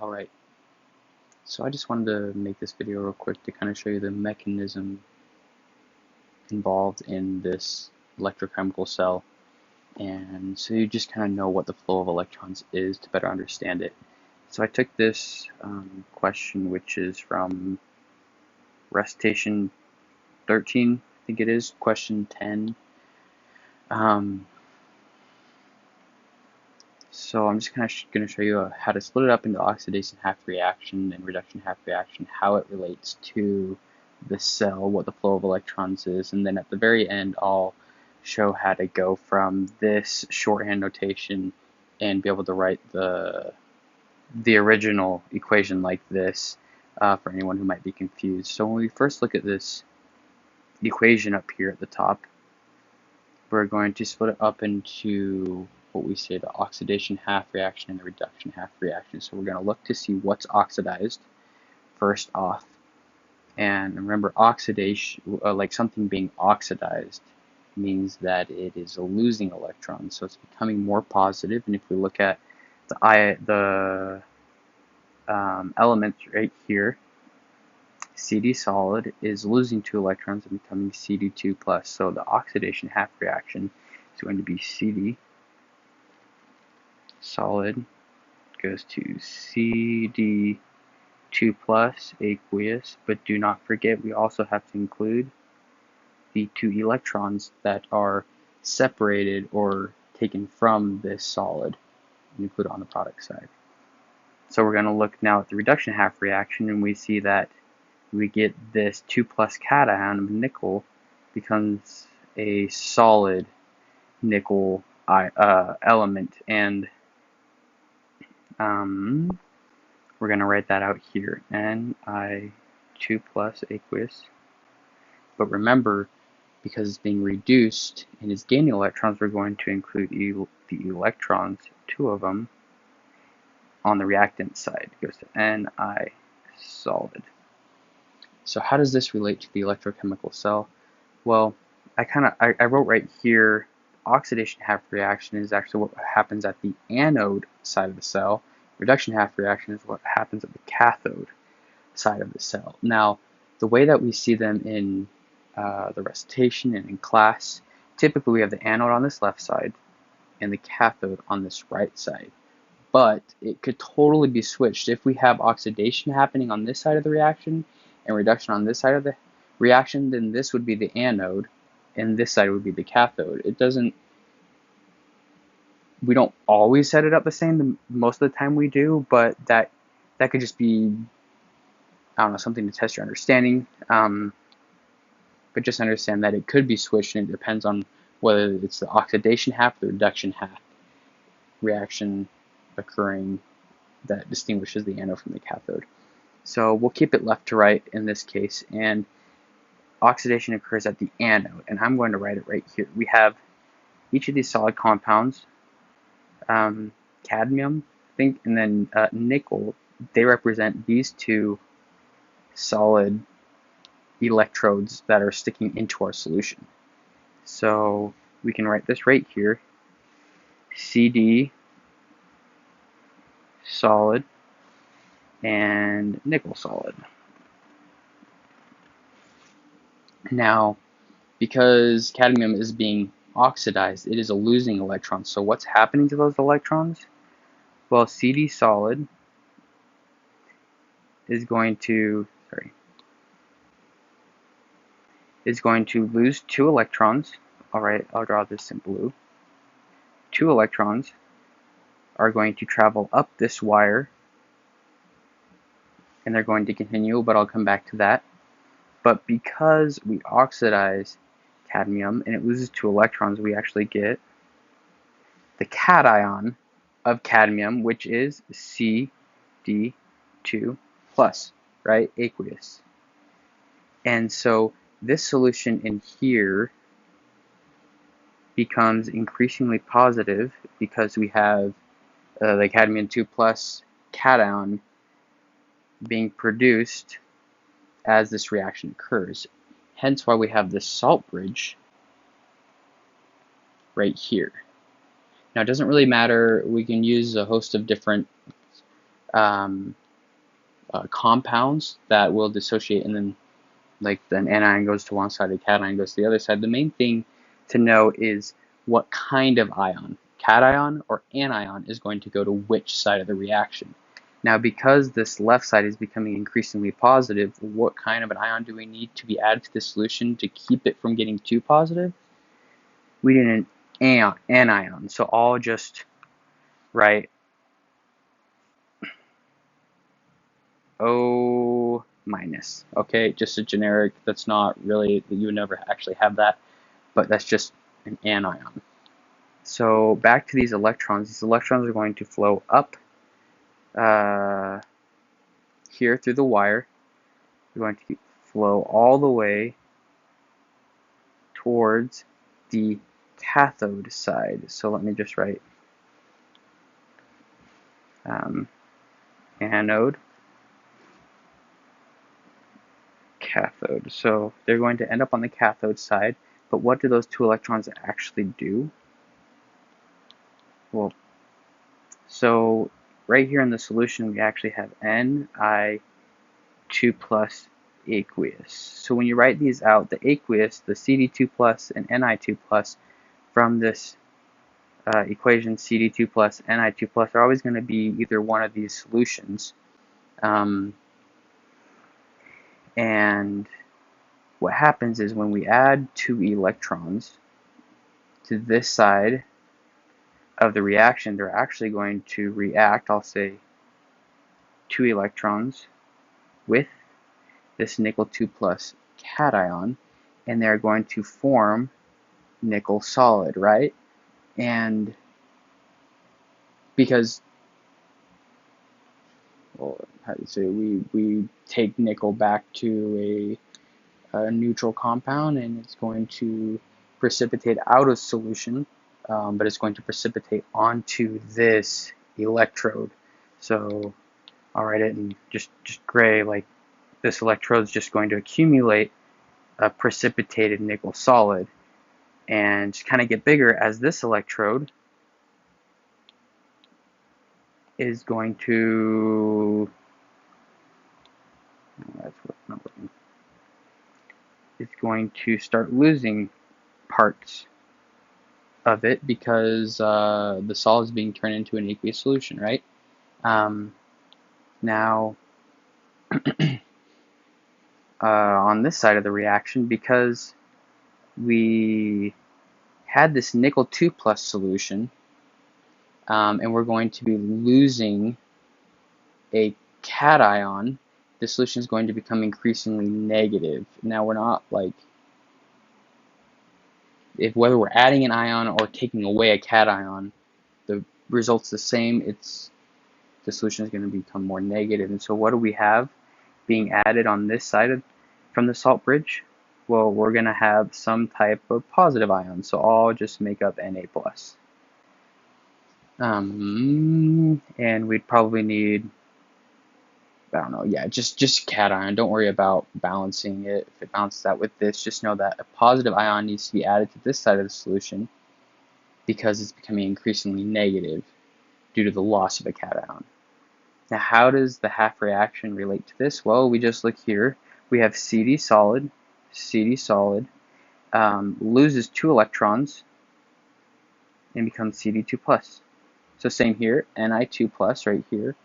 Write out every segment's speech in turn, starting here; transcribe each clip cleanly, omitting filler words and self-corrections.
Alright, so I just wanted to make this video real quick to kind of show you the mechanism involved in this electrochemical cell, and so you just kind of know what the flow of electrons is to better understand it. So I took this question, which is from recitation 13, I think it is, question 10. So I'm just kind of going to show you how to split it up into oxidation half reaction and reduction half reaction, how it relates to the cell, what the flow of electrons is, and then at the very end I'll show how to go from this shorthand notation and be able to write the original equation like this for anyone who might be confused. So when we first look at this equation up here at the top, we're going to split it up into what we say the oxidation half reaction and the reduction half reaction. So we're going to look to see what's oxidized first off. And remember, oxidation, like something being oxidized, means that it is losing electrons. So it's becoming more positive. And if we look at the element right here, CD solid is losing 2 electrons and becoming CD2 plus. So the oxidation half reaction is going to be CD solid goes to CD2 plus aqueous, but do not forget we also have to include the 2 electrons that are separated or taken from this solid and include on the product side. So we're going to look now at the reduction half reaction, and we see that we get this 2 plus cation of nickel becomes a solid nickel element, and we're going to write that out here, Ni2 plus aqueous. But remember, because it's being reduced and is gaining electrons, we're going to include the electrons, 2 of them, on the reactant side. It goes to Ni solid. So how does this relate to the electrochemical cell? Well, I wrote right here, oxidation half reaction is actually what happens at the anode side of the cell. Reduction half reaction is what happens at the cathode side of the cell. Now, the way that we see them in the recitation and in class, typically we have the anode on this left side and the cathode on this right side. But it could totally be switched. If we have oxidation happening on this side of the reaction and reduction on this side of the reaction, then this would be the anode and this side would be the cathode. We don't always set it up the same. Most of the time we do, but that could just be, I don't know, something to test your understanding. But just understand that it could be switched, and it depends on whether it's the oxidation half or the reduction half reaction occurring that distinguishes the anode from the cathode. So we'll keep it left to right in this case, and oxidation occurs at the anode, and I'm going to write it right here. We have each of these solid compounds, cadmium, I think, and then nickel. They represent these 2 solid electrodes that are sticking into our solution. So we can write this right here, CD solid and nickel solid. Now, because cadmium is being oxidized, it is losing electrons. So what's happening to those electrons? Well, CD solid is going to lose 2 electrons. Alright, I'll draw this in blue. 2 electrons are going to travel up this wire, and they're going to continue, but I'll come back to that. But because we oxidize cadmium and it loses 2 electrons, we actually get the cation of cadmium, which is CD2 plus, right? Aqueous. And so this solution in here becomes increasingly positive because we have the cadmium 2 plus cation being produced as this reaction occurs. Hence why we have this salt bridge right here. Now, it doesn't really matter. We can use a host of different compounds that will dissociate, and then like an anion goes to one side, a cation goes to the other side. The main thing to know is what kind of ion, cation or anion, is going to go to which side of the reaction. Now, because this left side is becoming increasingly positive, what kind of an ion do we need to be added to the solution to keep it from getting too positive? We need an anion. So I'll just write O minus. Okay, just a generic. That's not really, you would never actually have that, but that's just an anion. So back to these electrons are going to flow up here through the wire. They're going to flow all the way towards the cathode side. So let me just write anode, cathode. So they're going to end up on the cathode side, but what do those two electrons actually do? Well, so right here in the solution we actually have Ni2 plus aqueous. So when you write these out, the aqueous, the Cd2 plus and Ni2 plus from this equation, Cd2 plus, Ni2 plus, are always going to be either one of these solutions. And what happens is when we add 2 electrons to this side of the reaction, they're actually going to react, I'll say 2 electrons with this nickel 2 plus cation, and they're going to form nickel solid, right? And because, well, how do you say, we take nickel back to a neutral compound, and it's going to precipitate out of solution, but it's going to precipitate onto this electrode. So I'll write it in just gray, like this electrode is just going to accumulate a precipitated nickel solid and just kind of get bigger as this electrode is going to, that's what's not working, it's going to start losing parts of it because the solid is being turned into an aqueous solution, right? Now, on this side of the reaction, because we had this nickel 2 plus solution, and we're going to be losing a cation, the solution is going to become increasingly negative. Now, we're not like, if whether we're adding an ion or taking away a cation, the result's the same. The solution is going to become more negative. And so what do we have being added on this side from the salt bridge? Well, we're going to have some type of positive ion. So I'll just make up Na plus. And we'd probably need, I don't know, yeah, just cation. Don't worry about balancing it. If it balances out with this, just know that a positive ion needs to be added to this side of the solution because it's becoming increasingly negative due to the loss of a cation. Now, how does the half reaction relate to this? Well, we just look here. We have CD solid loses 2 electrons and becomes Cd2 plus. So same here, Ni2 plus right here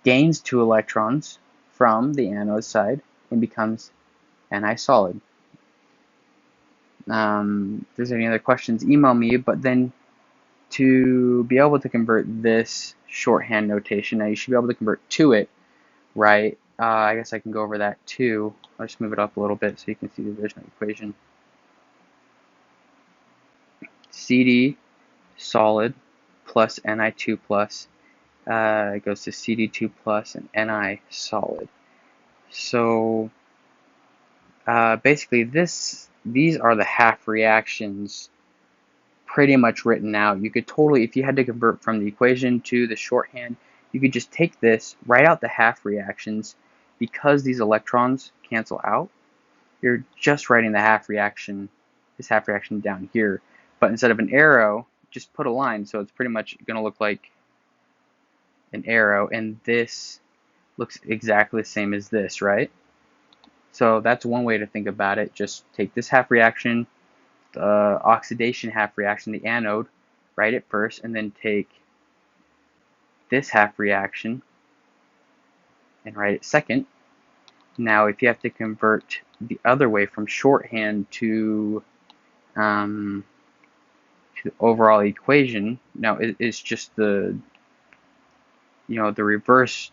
gains 2 electrons from the anode side and becomes Ni solid. If there's any other questions, email me. But then to be able to convert this shorthand notation, now you should be able to convert to it, right? I guess I can go over that too. I'll just move it up a little bit so you can see the original equation. CD solid plus Ni2 plus goes to Cd2 plus and Ni solid. So basically these are the half reactions pretty much written out. You could totally, if you had to convert from the equation to the shorthand, you could just take this, write out the half reactions. Because these electrons cancel out, you're just writing the half reaction, this half reaction down here. But instead of an arrow, just put a line. So it's pretty much going to look like an arrow, and this looks exactly the same as this, right? So that's one way to think about it. Just take this half reaction, the oxidation half reaction, the anode, write it first, and then take this half reaction and write it second. Now, if you have to convert the other way from shorthand to the overall equation, now it's just the the reverse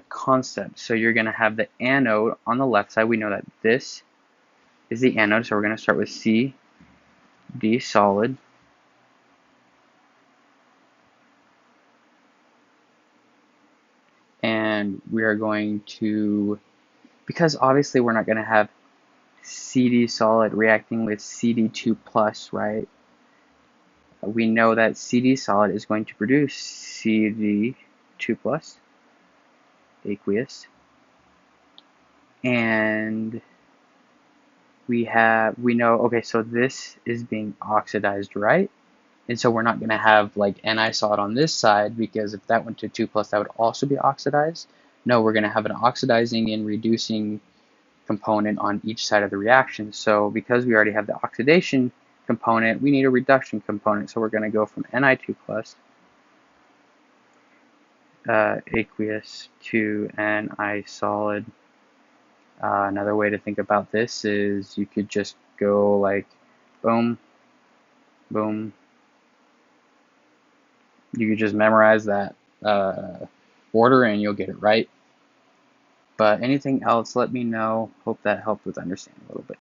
concept. So you're going to have the anode on the left side. We know that this is the anode, so we're going to start with C, D solid. And we are going to, because obviously we're not going to have CD solid reacting with CD2 plus, right? We know that CD solid is going to produce CD2 plus, aqueous. And we know, okay, so this is being oxidized, right? And so we're not going to have like Ni solid on this side, because if that went to 2 plus, that would also be oxidized. No, we're going to have an oxidizing and reducing component on each side of the reaction. So because we already have the oxidation component, we need a reduction component. So we're going to go from Ni2 plus aqueous to Ni solid. Another way to think about this is you could just go like boom, boom. You could just memorize that order and you'll get it right. But anything else, let me know. Hope that helped with understanding a little bit.